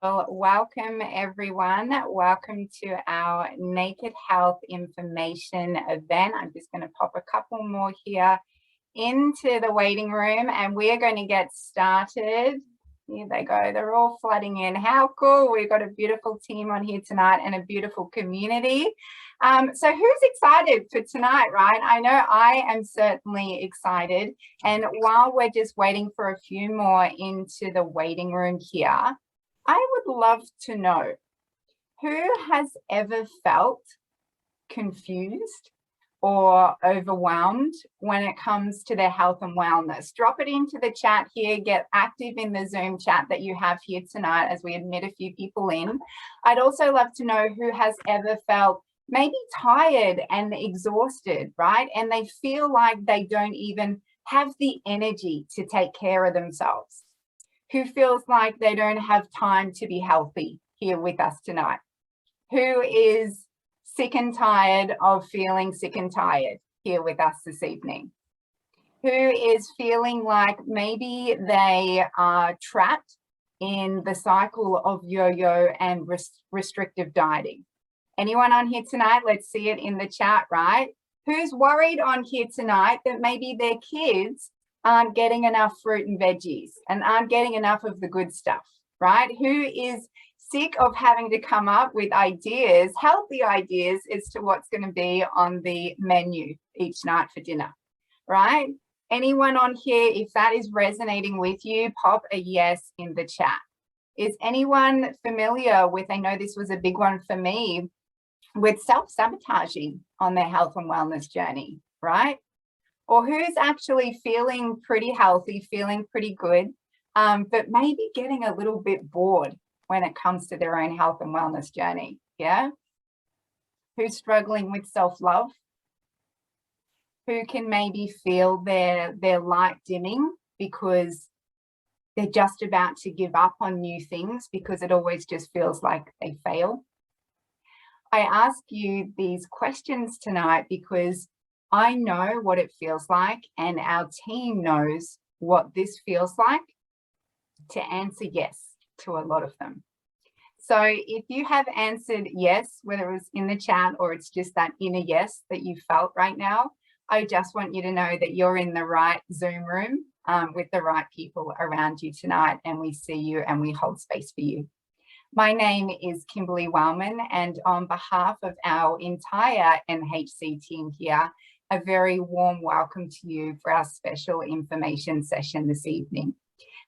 Well, welcome everyone. Welcome to our Naked Health Information event. I'm just going to pop a couple more here into the waiting room and we are going to get started. Here they go. They're all flooding in. How cool. We've got a beautiful team on here tonight and a beautiful community. So who's excited for tonight, right? I know I am certainly excited. And while we're just waiting for a few more into the waiting room here, I would love to know who has ever felt confused or overwhelmed when it comes to their health and wellness. Drop it into the chat here, get active in the Zoom chat that you have here tonight as we admit a few people in. I'd also love to know who has ever felt maybe tired and exhausted, right? And they feel like they don't even have the energy to take care of themselves. Who feels like they don't have time to be healthy here with us tonight? Who is sick and tired of feeling sick and tired here with us this evening? Who is feeling like maybe they are trapped in the cycle of yo-yo and restrictive dieting? Anyone on here tonight? Let's see it in the chat, right? Who's worried on here tonight that maybe their kids aren't getting enough fruit and veggies and aren't getting enough of the good stuff, right? Who is sick of having to come up with ideas, healthy ideas as to what's going to be on the menu each night for dinner, right? Anyone on here, if that is resonating with you, pop a yes in the chat. Is anyone familiar with, I know this was a big one for me, with self-sabotaging on their health and wellness journey, right? Or who's actually feeling pretty healthy, feeling pretty good, but maybe getting a little bit bored when it comes to their own health and wellness journey, yeah? Who's struggling with self-love? Who can maybe feel their light dimming because they're just about to give up on new things because it always just feels like they fail? I ask you these questions tonight because I know what it feels like and our team knows what this feels like to answer yes to a lot of them. So if you have answered yes, whether it was in the chat or it's just that inner yes that you felt right now, I just want you to know that you're in the right Zoom room with the right people around you tonight, and we see you and we hold space for you. My name is Kimberly Wellman, and on behalf of our entire NHC team here, a very warm welcome to you for our special information session this evening.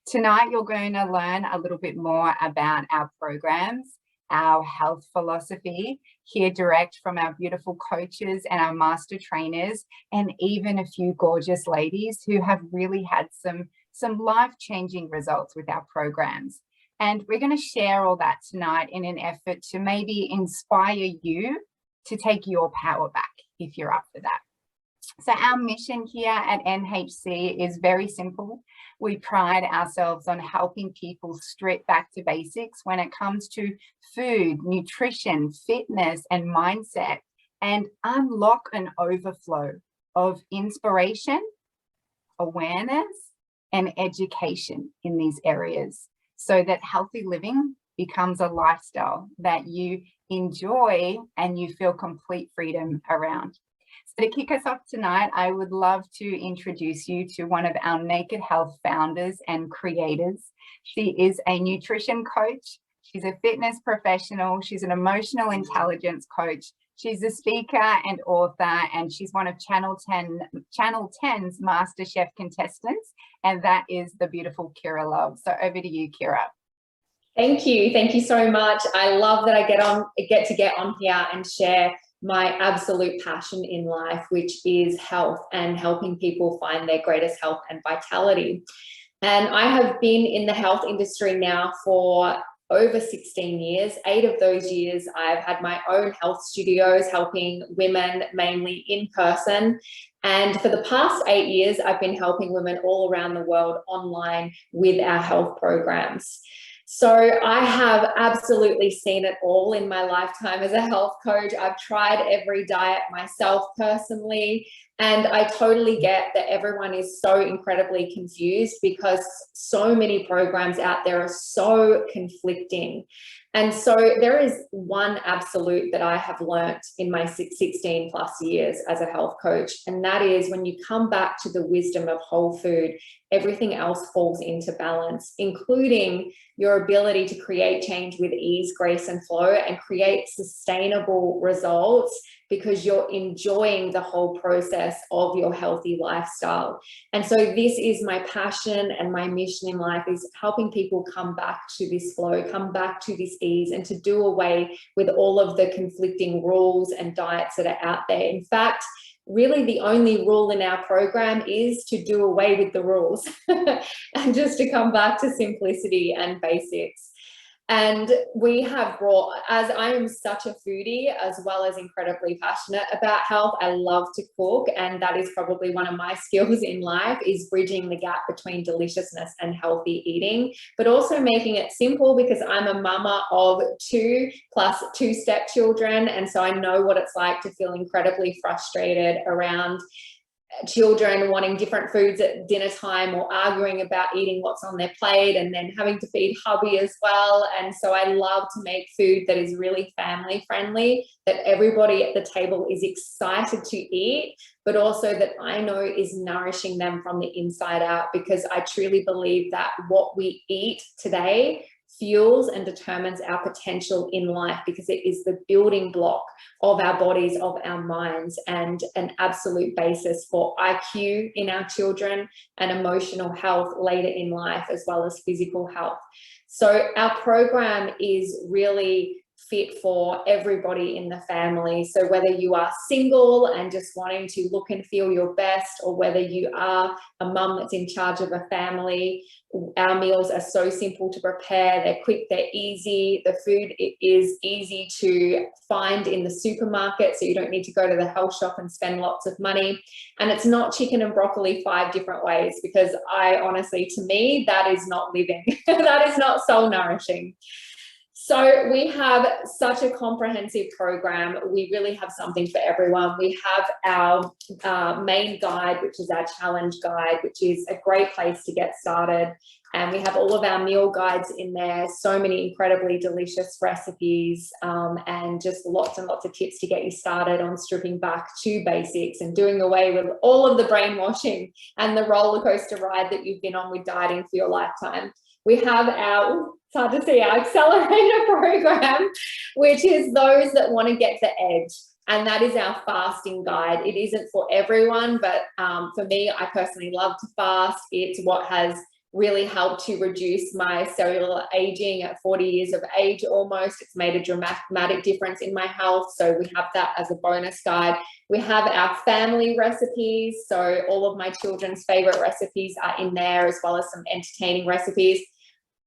Tonight, you're going to learn a little bit more about our programs, our health philosophy, hear direct from our beautiful coaches and our master trainers, and even a few gorgeous ladies who have really had some life-changing results with our programs. And we're going to share all that tonight in an effort to maybe inspire you to take your power back if you're up for that. So our mission here at NHC is very simple. We pride ourselves on helping people strip back to basics when it comes to food, nutrition, fitness, and mindset, and unlock an overflow of inspiration, awareness, and education in these areas so that healthy living becomes a lifestyle that you enjoy and you feel complete freedom around. So to kick us off tonight, I would love to introduce you to one of our Naked Health founders and creators. She is a nutrition coach. She's a fitness professional. She's an emotional intelligence coach. She's a speaker and author, and she's one of Channel 10's MasterChef contestants, and that is the beautiful Kira Love. So over to you, Kira. Thank you. Thank you so much. I love that I get to get on here and share my absolute passion in life, which is health and helping people find their greatest health and vitality. And I have been in the health industry now for over 16 years. 8 of those years, I've had my own health studios helping women mainly in person. And for the past 8 years, I've been helping women all around the world online with our health programs. So I have absolutely seen it all in my lifetime as a health coach. I've tried every diet myself personally, And I totally get that everyone is so incredibly confused because so many programs out there are so conflicting. And so there is one absolute that I have learnt in my 16 plus years as a health coach. And that is, when you come back to the wisdom of whole food, everything else falls into balance, including your ability to create change with ease, grace, and flow, and create sustainable results because you're enjoying the whole process of your healthy lifestyle. And so this is my passion and my mission in life, is helping people come back to this flow, come back to this ease, and to do away with all of the conflicting rules and diets that are out there. In fact, really the only rule in our program is to do away with the rules and just to come back to simplicity and basics. And we have brought, as I am such a foodie as well as incredibly passionate about health, I love to cook, and that is probably one of my skills in life, is bridging the gap between deliciousness and healthy eating, but also making it simple, because I'm a mama of 2 plus 2 stepchildren, and so I know what it's like to feel incredibly frustrated around children wanting different foods at dinner time, or arguing about eating what's on their plate, and then having to feed hubby as well. And so I love to make food that is really family friendly, that everybody at the table is excited to eat, but also that I know is nourishing them from the inside out, because I truly believe that what we eat today fuels and determines our potential in life, because it is the building block of our bodies, of our minds, and an absolute basis for IQ in our children and emotional health later in life, as well as physical health. So our program is really fit for everybody in the family. So whether you are single and just wanting to look and feel your best, or whether you are a mum that's in charge of a family, our meals are so simple to prepare. They're quick, they're easy. The food is easy to find in the supermarket, so you don't need to go to the health shop and spend lots of money. And it's not chicken and broccoli 5 different ways, because I honestly, to me, that is not living. That is not soul nourishing. So we have such a comprehensive program. We really have something for everyone. We have our main guide, which is our challenge guide, which is a great place to get started. And we have all of our meal guides in there, so many incredibly delicious recipes, and just lots and lots of tips to get you started on stripping back to basics and doing away with all of the brainwashing and the roller coaster ride that you've been on with dieting for your lifetime. We have our, it's hard to see, our accelerator program, which is those that want to get the edge. And that is our fasting guide. It isn't for everyone, but for me, I personally love to fast. It's what has really helped to reduce my cellular aging at 40 years of age almost. It's made a dramatic difference in my health. So we have that as a bonus guide. We have our family recipes. So all of my children's favorite recipes are in there, as well as some entertaining recipes.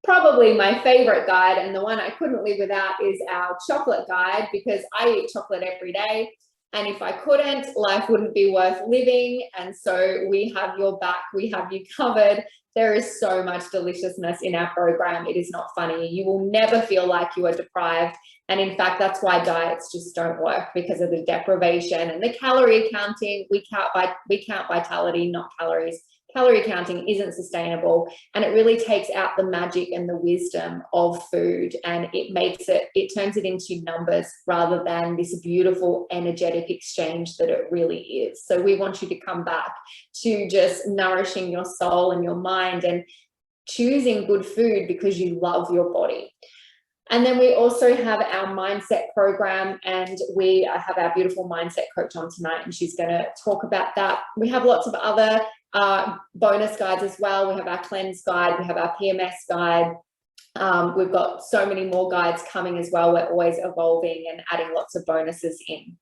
Probably my favorite guide, and the one I couldn't live without, is our chocolate guide, because I eat chocolate every day. And if I couldn't, life wouldn't be worth living. And so we have your back, we have you covered. There is so much deliciousness in our program. It is not funny. You will never feel like you are deprived. And in fact, that's why diets just don't work, because of the deprivation and the calorie counting. We count vitality, not calories. Calorie counting isn't sustainable, and it really takes out the magic and the wisdom of food, and it turns it into numbers rather than this beautiful energetic exchange that it really is. So we want you to come back to just nourishing your soul and your mind and choosing good food because you love your body. And then we also have our mindset program, and we have our beautiful mindset coach on tonight, and she's going to talk about that. We have lots of other bonus guides as well. We have our cleanse guide, we have our PMS guide. We've got so many more guides coming as well. We're always evolving and adding lots of bonuses in.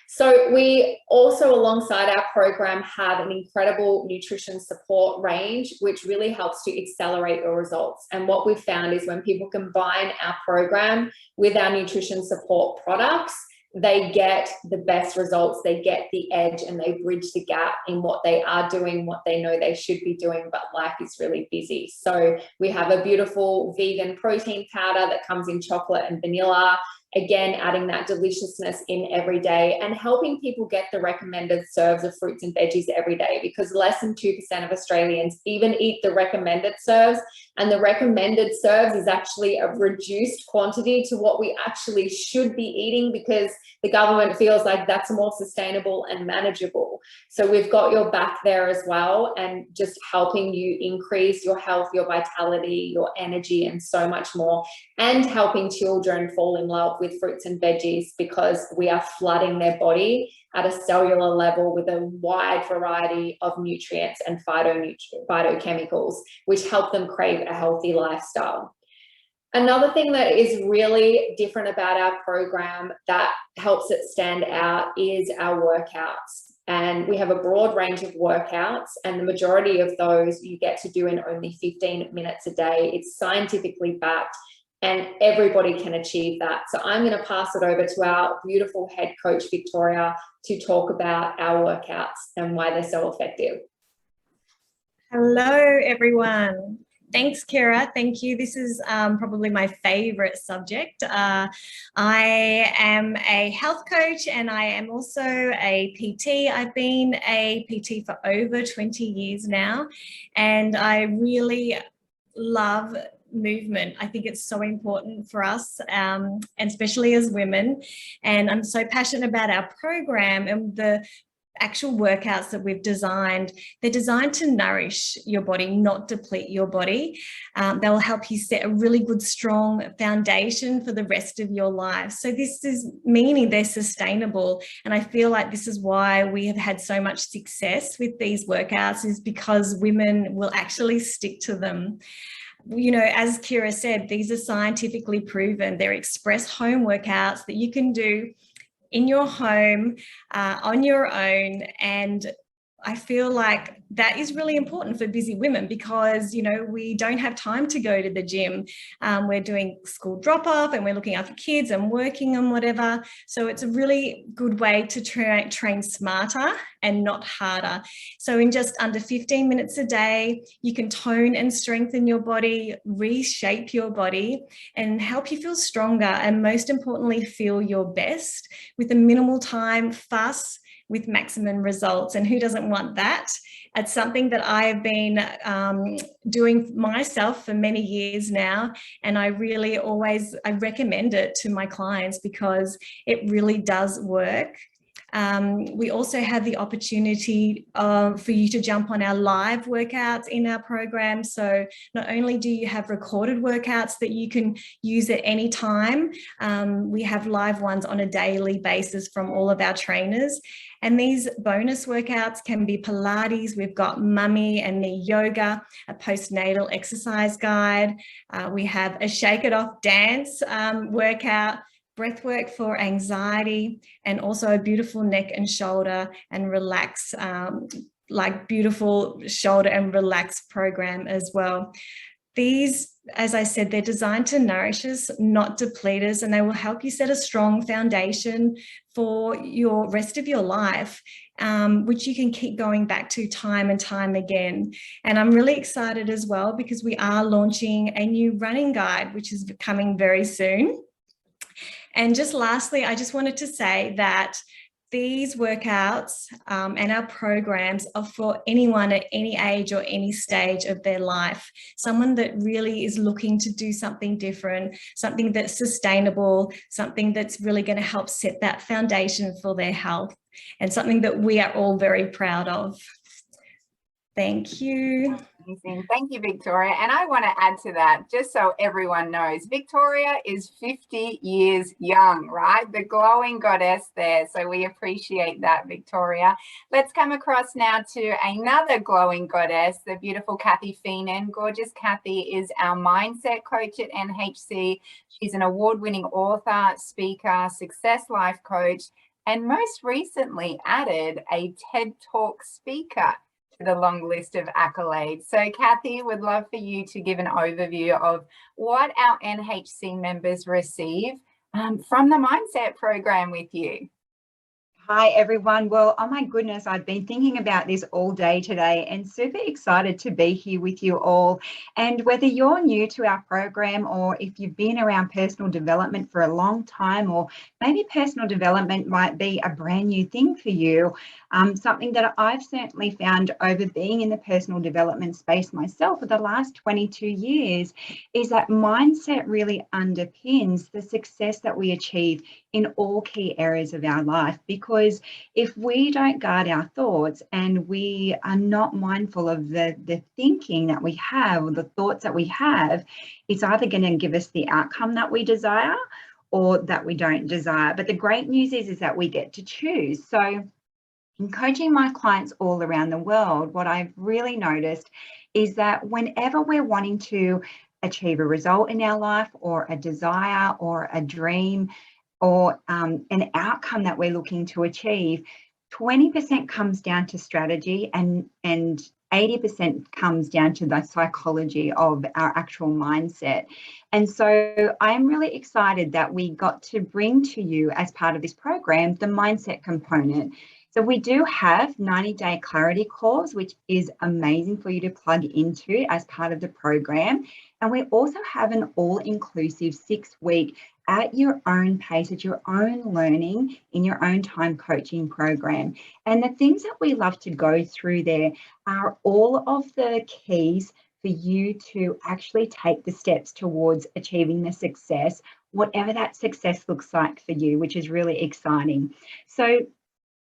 So we also, alongside our program, have an incredible nutrition support range, which really helps to accelerate your results. And what we've found is when people combine our program with our nutrition support products, they get the best results, they get the edge, and they bridge the gap in what they are doing, what they know they should be doing, but life is really busy. So we have a beautiful vegan protein powder that comes in chocolate and vanilla. Again, adding that deliciousness in every day and helping people get the recommended serves of fruits and veggies every day, because less than 2% of Australians even eat the recommended serves. And the recommended serves is actually a reduced quantity to what we actually should be eating, because the government feels like that's more sustainable and manageable. So we've got your back there as well, and just helping you increase your health, your vitality, your energy, and so much more, and helping children fall in love with fruits and veggies, because we are flooding their body at a cellular level with a wide variety of nutrients and phytochemicals, which help them crave a healthy lifestyle. Another thing that is really different about our program that helps it stand out is our workouts. And we have a broad range of workouts, and the majority of those you get to do in only 15 minutes a day. It's scientifically backed, and everybody can achieve that. So I'm going to pass it over to our beautiful head coach, Victoria, to talk about our workouts and why they're so effective. Hello, everyone. Thanks, Kira. Thank you. This is probably my favorite subject. I am a health coach, and I am also a PT. I've been a PT for over 20 years now, and I really love movement. I think it's so important for us, and especially as women. And I'm so passionate about our program and the actual workouts that we've designed. They're designed to nourish your body, not deplete your body. They will help you set a really good, strong foundation for the rest of your life. So this is meaning they're sustainable. And I feel like this is why we have had so much success with these workouts, is because women will actually stick to them. You know, as Kira said, these are scientifically proven. They're express home workouts that you can do in your home, on your own. And I feel like that is really important for busy women, because, you know, we don't have time to go to the gym. We're doing school drop off, and we're looking after kids and working and whatever. So it's a really good way to train smarter and not harder. So in just under 15 minutes a day, you can tone and strengthen your body, reshape your body, and help you feel stronger, and most importantly, feel your best with a minimal time, fuss, with maximum results. And who doesn't want that? It's something that I have been doing myself for many years now, and I recommend it to my clients because it really does work. We also have the opportunity for you to jump on our live workouts in our program. So not only do you have recorded workouts that you can use at any time, we have live ones on a daily basis from all of our trainers. And these bonus workouts can be Pilates. We've got mummy and knee yoga, a postnatal exercise guide. We have a shake it off dance workout, breath work for anxiety, and also a beautiful neck and shoulder and relax, like beautiful shoulder and relax program as well. These, as I said, they're designed to nourish us, not deplete us, and they will help you set a strong foundation for your rest of your life, which you can keep going back to time and time again. And I'm really excited as well, because we are launching a new running guide, which is coming very soon. And just lastly, I just wanted to say that these workouts and our programs are for anyone at any age or any stage of their life. Someone that really is looking to do something different, something that's sustainable, something that's really going to help set that foundation for their health, and something that we are all very proud of. Thank you. Amazing. Thank you, Victoria. And I want to add to that, just so everyone knows, Victoria is 50 years young, right? The glowing goddess there. So we appreciate that, Victoria. Let's come across now to another glowing goddess, the beautiful Kathy Feenan. Gorgeous Kathy is our mindset coach at NHC. She's an award-winning author, speaker, success life coach, and most recently added a TED Talk speaker to the long list of accolades. So Kathy, would love for you to give an overview of what our NHC members receive from the Mindset program with you. Hi everyone. Well, oh my goodness, I've been thinking about this all day today and super excited to be here with you all. And whether you're new to our program or if you've been around personal development for a long time, or maybe personal development might be a brand new thing for you, something that I've certainly found over being in the personal development space myself for the last 22 years is that mindset really underpins the success that we achieve in all key areas of our life. Because if we don't guard our thoughts and we are not mindful of the thinking that we have, or the thoughts that we have, it's either going to give us the outcome that we desire or that we don't desire. But the great news is that we get to choose. So in coaching my clients all around the world, what I've really noticed is that whenever we're wanting to achieve a result in our life, or a desire, or a dream, or an outcome that we're looking to achieve, 20% comes down to strategy and 80% comes down to the psychology of our actual mindset. And so I'm really excited that we got to bring to you, as part of this program, the mindset component. So we do have 90-day clarity calls, which is amazing for you to plug into as part of the program. And we also have an all-inclusive 6-week at your own pace, at your own learning, in your own time coaching program. And the things that we love to go through there are all of the keys for you to actually take the steps towards achieving the success, whatever that success looks like for you, which is really exciting. So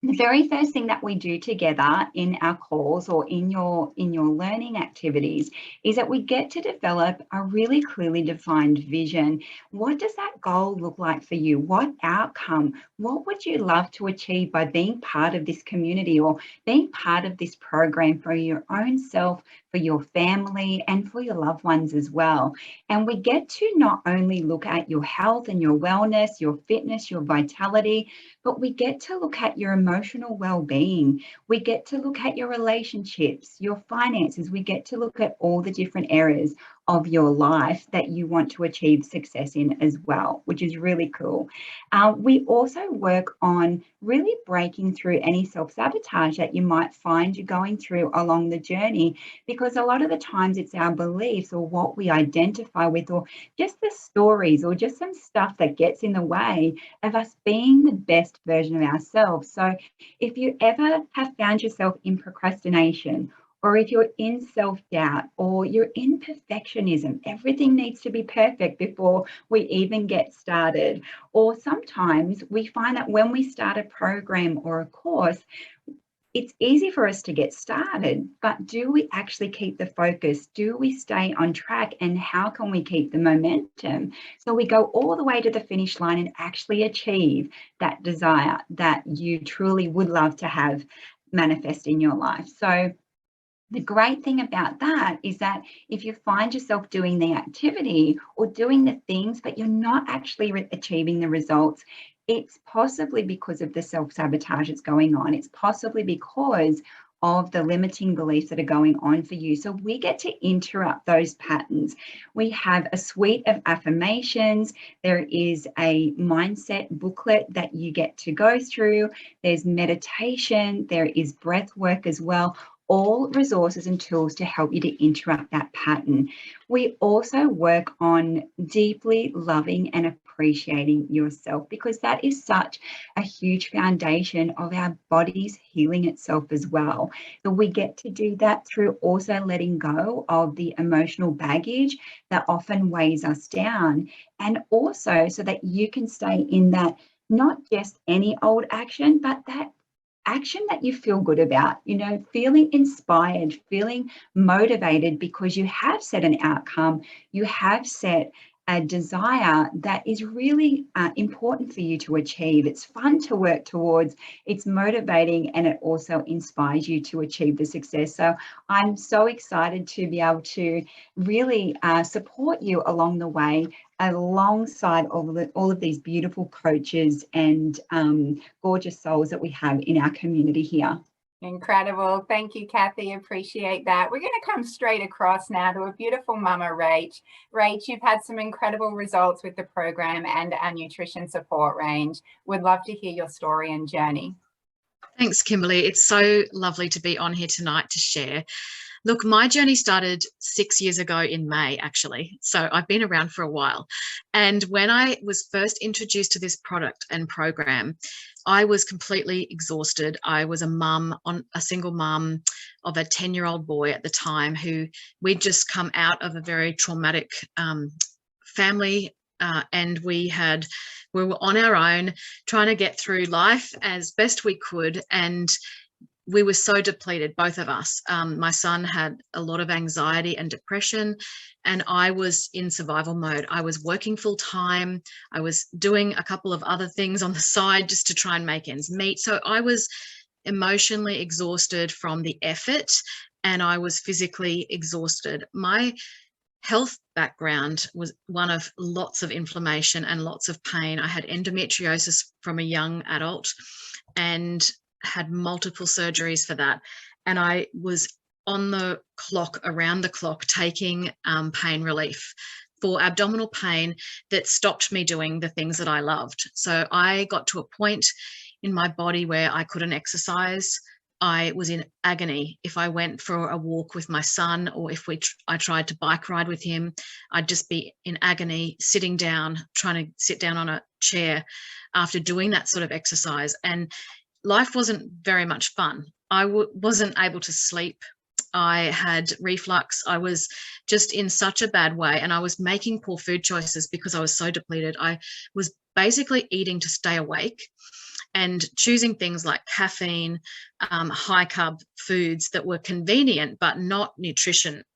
the very first thing that we do together in our calls, or in your learning activities, is that we get to develop a really clearly defined vision. What does that goal look like for you? What outcome? What would you love to achieve by being part of this community, or being part of this program, for your own self, for your family, and for your loved ones as well? And we get to not only look at your health and your wellness, your fitness, your vitality, but we get to look at your emotional well-being. We get to look at your relationships, your finances. We get to look at all the different areas of your life that you want to achieve success in as well, which is really cool. We also work on really breaking through any self-sabotage that you might find you're going through along the journey, because a lot of the times it's our beliefs, or what we identify with, or just the stories, or just some stuff that gets in the way of us being the best version of ourselves. So if you ever have found yourself in procrastination, or if you're in self-doubt, or you're in perfectionism, everything needs to be perfect before we even get started. Or sometimes we find that when we start a program or a course, it's easy for us to get started, but do we actually keep the focus? Do we stay on track? And how can we keep the momentum so we go all the way to the finish line and actually achieve that desire that you truly would love to have manifest in your life? So the great thing about that is that if you find yourself doing the activity or doing the things, but you're not actually achieving the results, it's possibly because of the self-sabotage that's going on. It's possibly because of the limiting beliefs that are going on for you. So we get to interrupt those patterns. We have a suite of affirmations. There is a mindset booklet that you get to go through. There's meditation. There is breath work as well. All resources and tools to help you to interrupt that pattern. We also work on deeply loving and appreciating yourself, because that is such a huge foundation of our body's healing itself as well. So we get to do that through also letting go of the emotional baggage that often weighs us down, and also so that you can stay in that, not just any old action, but that action that you feel good about, feeling inspired, feeling motivated, because you have set an outcome, you have set a desire that is really important for you to achieve. It's fun to work towards, it's motivating, and it also inspires you to achieve the success. So I'm so excited to be able to really support you along the way, alongside all of these beautiful coaches and gorgeous souls that we have in our community here. Incredible. Thank you, Kathy. Appreciate that. We're going to come straight across now to a beautiful mama, Rach. Rach, you've had some incredible results with the program and our nutrition support range. Would love to hear your story and journey. Thanks, Kimberly. It's so lovely to be on here tonight to share. Look, my journey started 6 years ago in May, actually. So I've been around for a while. And when I was first introduced to this product and program, I was completely exhausted. I was a single mum of a 10-year-old boy at the time who we'd just come out of a very traumatic family, and we were on our own trying to get through life as best we could, and we were so depleted, both of us. My son had a lot of anxiety and depression, and I was in survival mode. I was working full time. I was doing a couple of other things on the side just to try and make ends meet. So I was emotionally exhausted from the effort, and I was physically exhausted. My health background was one of lots of inflammation and lots of pain. I had endometriosis from a young adult and had multiple surgeries for that. And I was on the clock, around the clock, taking pain relief for abdominal pain that stopped me doing the things that I loved. So I got to a point in my body where I couldn't exercise. I was in agony. If I went for a walk with my son, or if I tried to bike ride with him, I'd just be in agony, sitting down, trying to sit down on a chair after doing that sort of exercise. And life wasn't very much fun. I wasn't able to sleep. I had reflux. I was just in such a bad way, and I was making poor food choices because I was so depleted. I was basically eating to stay awake and choosing things like caffeine, high carb foods that were convenient but not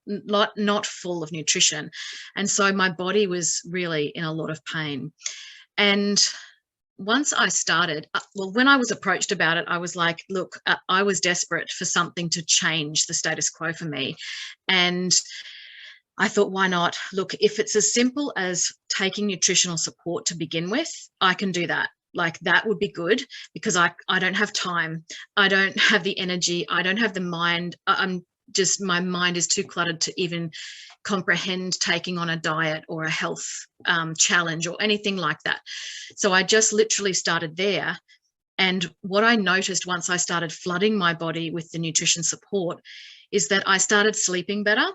not full of nutrition. And so my body was really in a lot of pain. And once I started, well, when I was approached about it, I was like, look, I was desperate for something to change the status quo for me. And I thought, why not? Look, if it's as simple as taking nutritional support to begin with, I can do that. Like, that would be good, because I don't have time. I don't have the energy. I don't have the mind. My mind is too cluttered to even comprehend taking on a diet or a health challenge or anything like that. So I just literally started there. And what I noticed once I started flooding my body with the nutrition support is that I started sleeping better.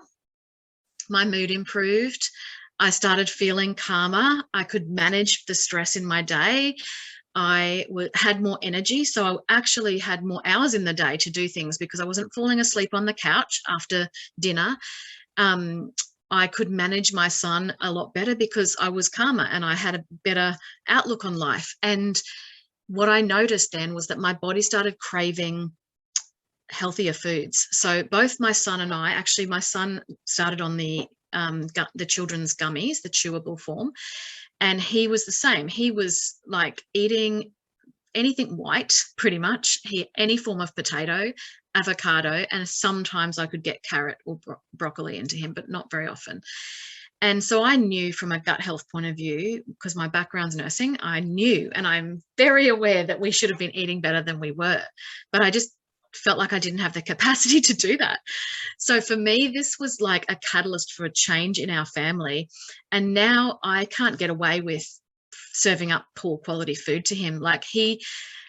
My mood improved. I started feeling calmer. I could manage the stress in my day. I had more energy, so I actually had more hours in the day to do things because I wasn't falling asleep on the couch after dinner. I could manage my son a lot better because I was calmer and I had a better outlook on life. And what I noticed then was that my body started craving healthier foods. So both my son and I, actually my son started on the children's gummies, the chewable form, and he was the same. He was like eating anything white, pretty much, any form of potato, avocado, and sometimes I could get carrot or broccoli into him, but not very often. And so I knew from a gut health point of view, because my background's nursing, I knew, and I'm very aware that we should have been eating better than we were, but I just felt like I didn't have the capacity to do that. So for me, this was like a catalyst for a change in our family. And now I can't get away with serving up poor quality food to him. Like,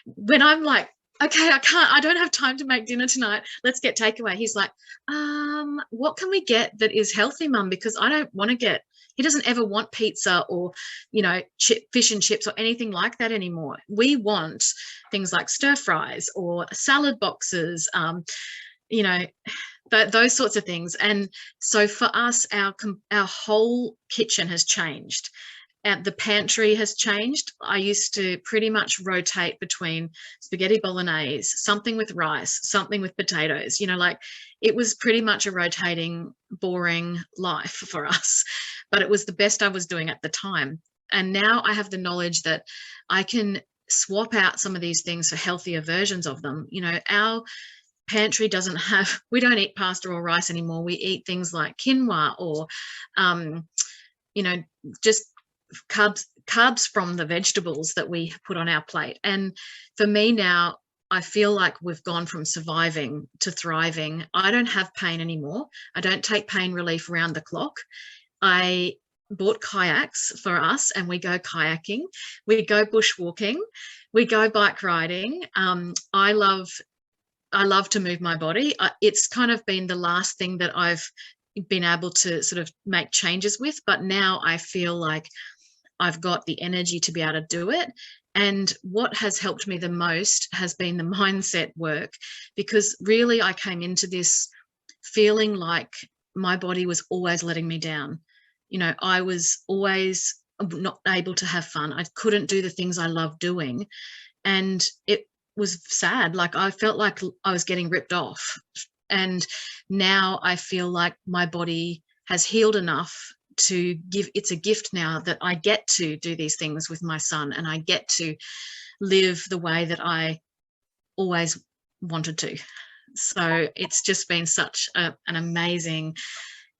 when I'm like, okay, I don't have time to make dinner tonight, let's get takeaway, he's like, what can we get that is healthy, Mum? Because I don't want to get, he doesn't ever want pizza or, fish and chips or anything like that anymore. We want things like stir fries or salad boxes, those sorts of things. And so for us, our whole kitchen has changed. And the pantry has changed. I used to pretty much rotate between spaghetti bolognese, something with rice, something with potatoes, it was pretty much a rotating, boring life for us, but it was the best I was doing at the time. And now I have the knowledge that I can swap out some of these things for healthier versions of them. Our pantry we don't eat pasta or rice anymore. We eat things like quinoa or, just carbs from the vegetables that we put on our plate. And for me now, I feel like we've gone from surviving to thriving. I don't have pain anymore. I don't take pain relief around the clock. I bought kayaks for us, and we go kayaking, we go bushwalking, we go bike riding. I love to move my body. It's kind of been the last thing that I've been able to sort of make changes with, but now I feel like I've got the energy to be able to do it. And what has helped me the most has been the mindset work, because really I came into this feeling like my body was always letting me down. You know, I was always not able to have fun. I couldn't do the things I love doing. And it was sad. Like, I felt like I was getting ripped off. And now I feel like my body has healed enough to give, it's a gift now that I get to do these things with my son, and I get to live the way that I always wanted to. So it's just been such an amazing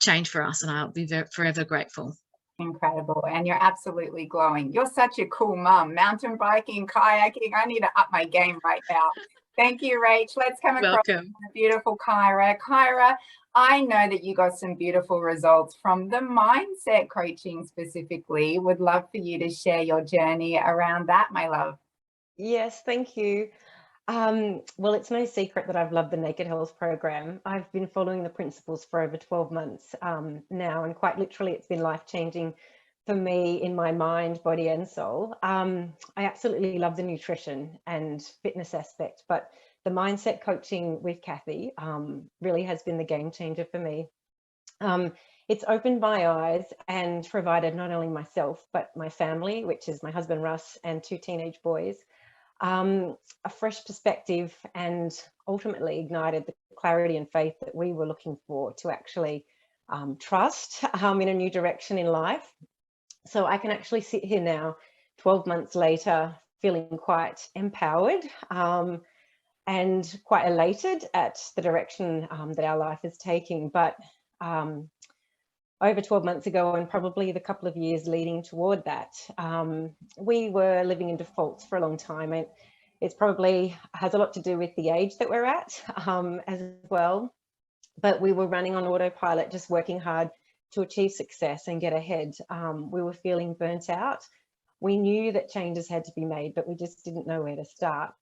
change for us, and I'll be forever grateful. Incredible. And you're absolutely glowing. You're such a cool mum. Mountain biking, kayaking. I need to up my game right now. Thank you, Rach. Let's come across to the beautiful Kyra. Kyra, I know that you got some beautiful results from the mindset coaching specifically. Would love for you to share your journey around that, my love. Yes, thank you. Well, it's no secret that I've loved the Naked Health program. I've been following the principles for over 12 months now, and quite literally it's been life-changing for me in my mind, body and soul. I absolutely love the nutrition and fitness aspect, but the mindset coaching with Kathy really has been the game changer for me. It's opened my eyes and provided not only myself, but my family, which is my husband, Russ, and 2 teenage boys, a fresh perspective, and ultimately ignited the clarity and faith that we were looking for to actually trust in a new direction in life. So I can actually sit here now, 12 months later, feeling quite empowered and quite elated at the direction that our life is taking. But over 12 months ago, and probably the couple of years leading toward that, we were living in defaults for a long time. And it's probably has a lot to do with the age that we're at as well. But we were running on autopilot, just working hard to achieve success and get ahead. We were feeling burnt out. We knew that changes had to be made, but we just didn't know where to start.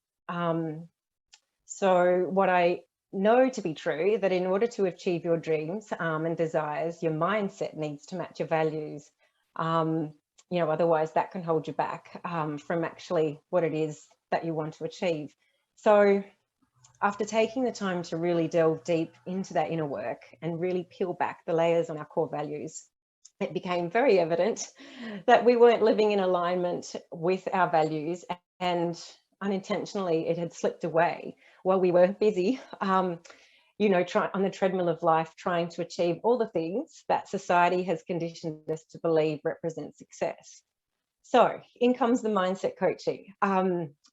So what I know to be true, that in order to achieve your dreams and desires, your mindset needs to match your values. You know, otherwise that can hold you back from actually what it is that you want to achieve. So after taking the time to really delve deep into that inner work and really peel back the layers on our core values, it became very evident that we weren't living in alignment with our values, and unintentionally it had slipped away while we were busy, you know, on the treadmill of life, trying to achieve all the things that society has conditioned us to believe represent success. So in comes the mindset coaching.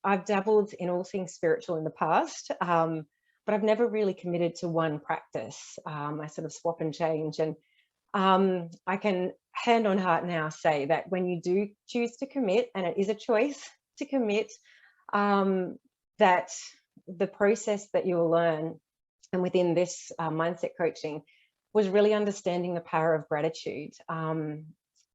I've dabbled in all things spiritual in the past, but I've never really committed to one practice. I sort of swap and change, and I can hand on heart now say that when you do choose to commit, and it is a choice to commit, that the process that you'll learn, and within this mindset coaching, was really understanding the power of gratitude,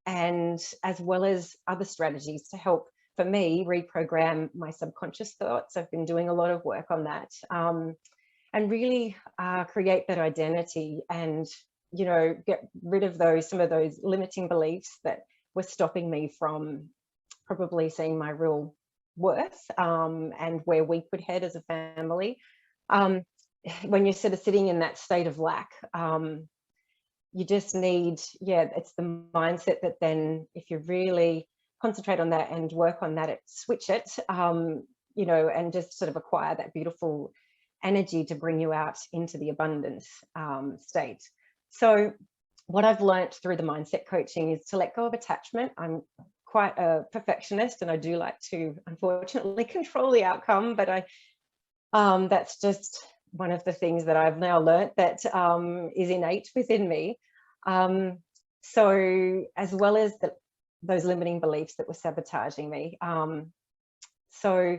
and as well as other strategies to help, for me, reprogram my subconscious thoughts. I've been doing a lot of work on that, and really create that identity, and, you know, get rid of some of those limiting beliefs that were stopping me from probably seeing my real worth and where we could head as a family. When you're sort of sitting in that state of lack, you just need, it's the mindset that then, if you really concentrate on that and work on that, switch it, you know, and just sort of acquire that beautiful energy to bring you out into the abundance state. So what I've learned through the mindset coaching is to let go of attachment. I'm quite a perfectionist, and I do like to, unfortunately, control the outcome, but that's just one of the things that I've now learnt that is innate within me. So as well as those limiting beliefs that were sabotaging me. So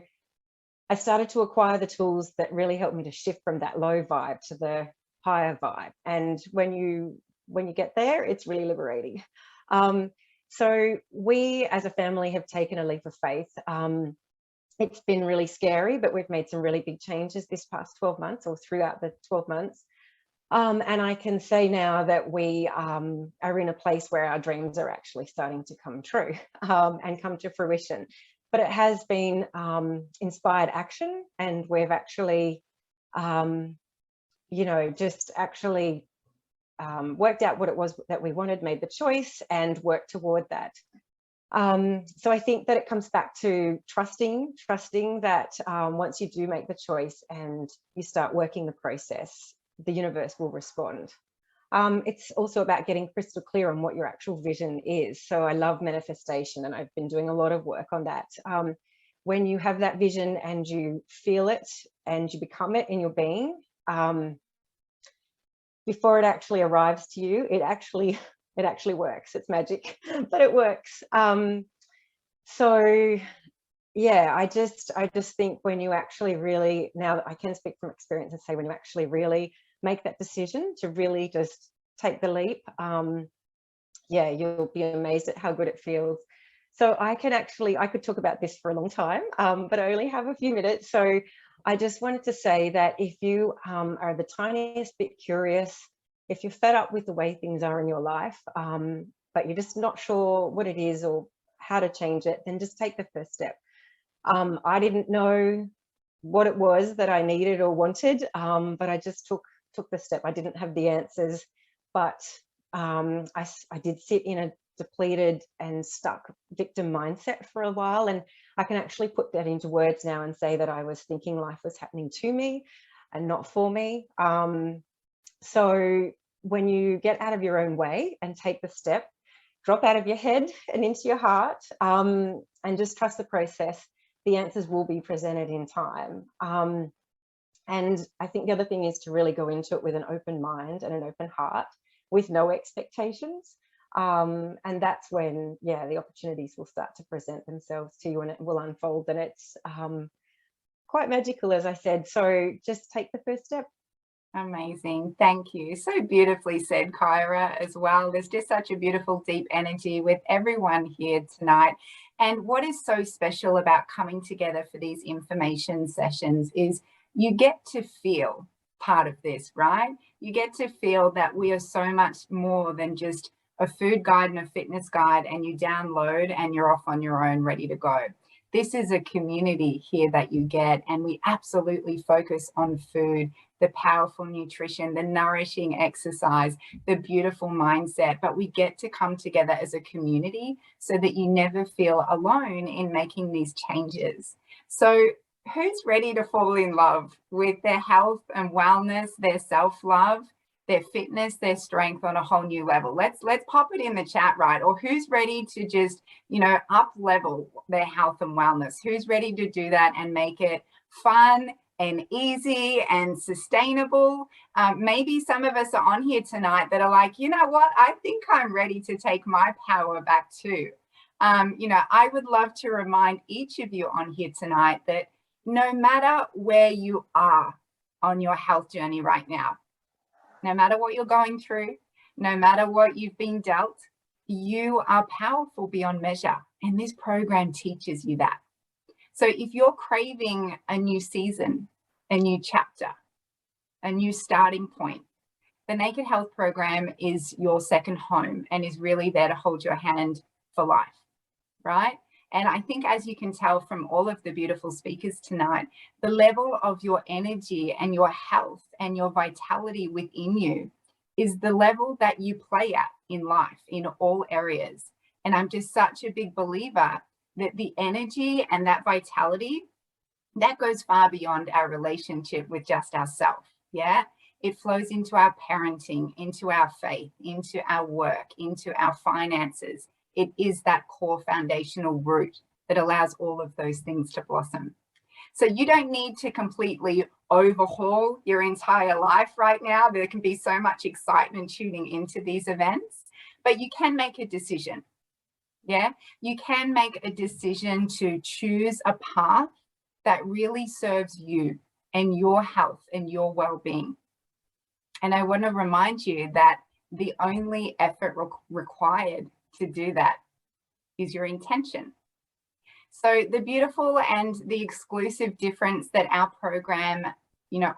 I started to acquire the tools that really helped me to shift from that low vibe to the higher vibe. And when you get there, it's really liberating. So we as a family have taken a leap of faith. It's been really scary, but we've made some really big changes this past 12 months or throughout the 12 months. And I can say now that we are in a place where our dreams are actually starting to come true and come to fruition. But it has been inspired action, and we've actually, you know, just actually worked out what it was that we wanted, made the choice, and worked toward that. So I think that it comes back to trusting that once you do make the choice and you start working the process, the universe will respond. It's also about getting crystal clear on what your actual vision is. So I love manifestation, and I've been doing a lot of work on that. When you have that vision and you feel it and you become it in your being, before it actually arrives to you, it actually works. It's magic, but it works. So yeah, I just think when you actually really, now I can speak from experience and say, when you actually really make that decision to really just take the leap, yeah, you'll be amazed at how good it feels. So I could talk about this for a long time, but I only have a few minutes. So I just wanted to say that if you are the tiniest bit curious, if you're fed up with the way things are in your life, but you're just not sure what it is or how to change it, then just take the first step. I didn't know what it was that I needed or wanted, but I just took the step. I didn't have the answers, but I did sit in a depleted and stuck victim mindset for a while, and I can actually put that into words now and say that I was thinking life was happening to me and not for me. So when you get out of your own way and take the step, drop out of your head and into your heart, and just trust the process, the answers will be presented in time. And I think the other thing is to really go into it with an open mind and an open heart, with no expectations. And that's when, yeah, the opportunities will start to present themselves to you, and it will unfold, and it's quite magical, as I said. So just take the first step. Amazing. Thank you. So beautifully said, Kyra, as well. There's just such a beautiful, deep energy with everyone here tonight. And what is so special about coming together for these information sessions is you get to feel part of this, right? You get to feel that we are so much more than just a food guide and a fitness guide, and you download and you're off on your own, ready to go. This is a community here that you get, and we absolutely focus on food, the powerful nutrition, the nourishing exercise, the beautiful mindset, but we get to come together as a community so that you never feel alone in making these changes. So who's ready to fall in love with their health and wellness, their self-love, their fitness, their strength on a whole new level? Let's pop it in the chat, right? Or who's ready to just, you know, up level their health and wellness? Who's ready to do that and make it fun and easy and sustainable? Maybe some of us are on here tonight that are like, you know what, I think I'm ready to take my power back too. You know, I would love to remind each of you on here tonight that no matter where you are on your health journey right now, no matter what you're going through, no matter what you've been dealt, you are powerful beyond measure. And this program teaches you that. So if you're craving a new season, a new chapter, a new starting point, the Naked Health program is your second home and is really there to hold your hand for life, right? And I think, as you can tell from all of the beautiful speakers tonight, the level of your energy and your health and your vitality within you is the level that you play at in life in all areas. And I'm just such a big believer that the energy and that vitality, that goes far beyond our relationship with just ourselves. Yeah, it flows into our parenting, into our faith, into our work, into our finances. It is that core foundational root that allows all of those things to blossom. So you don't need to completely overhaul your entire life right now. There can be so much excitement tuning into these events, but you can make a decision. Yeah, you can make a decision to choose a path that really serves you and your health and your well-being. And I want to remind you that the only effort required to do that is your intention. So the beautiful and the exclusive difference that our program,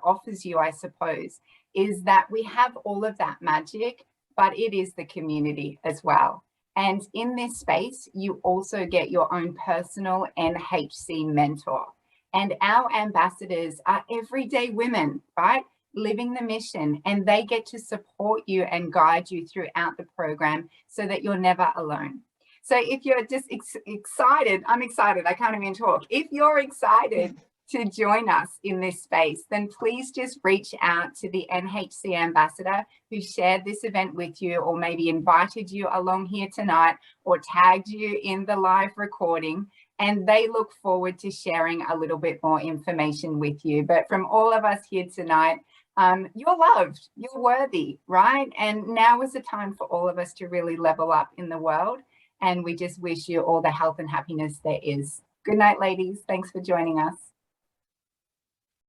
offers you, I suppose, is that we have all of that magic, but it is the community as well. And in this space, you also get your own personal NHC mentor. And our ambassadors are everyday women, right? Living the mission, and they get to support you and guide you throughout the program so that you're never alone. So if you're just excited, I'm excited, I can't even talk. If you're excited to join us in this space, then please just reach out to the NHC ambassador who shared this event with you, or maybe invited you along here tonight, or tagged you in the live recording. And they look forward to sharing a little bit more information with you. But from all of us here tonight, you're loved, you're worthy, right? And now is the time for all of us to really level up in the world. And we just wish you all the health and happiness there is. Good night, ladies. Thanks for joining us.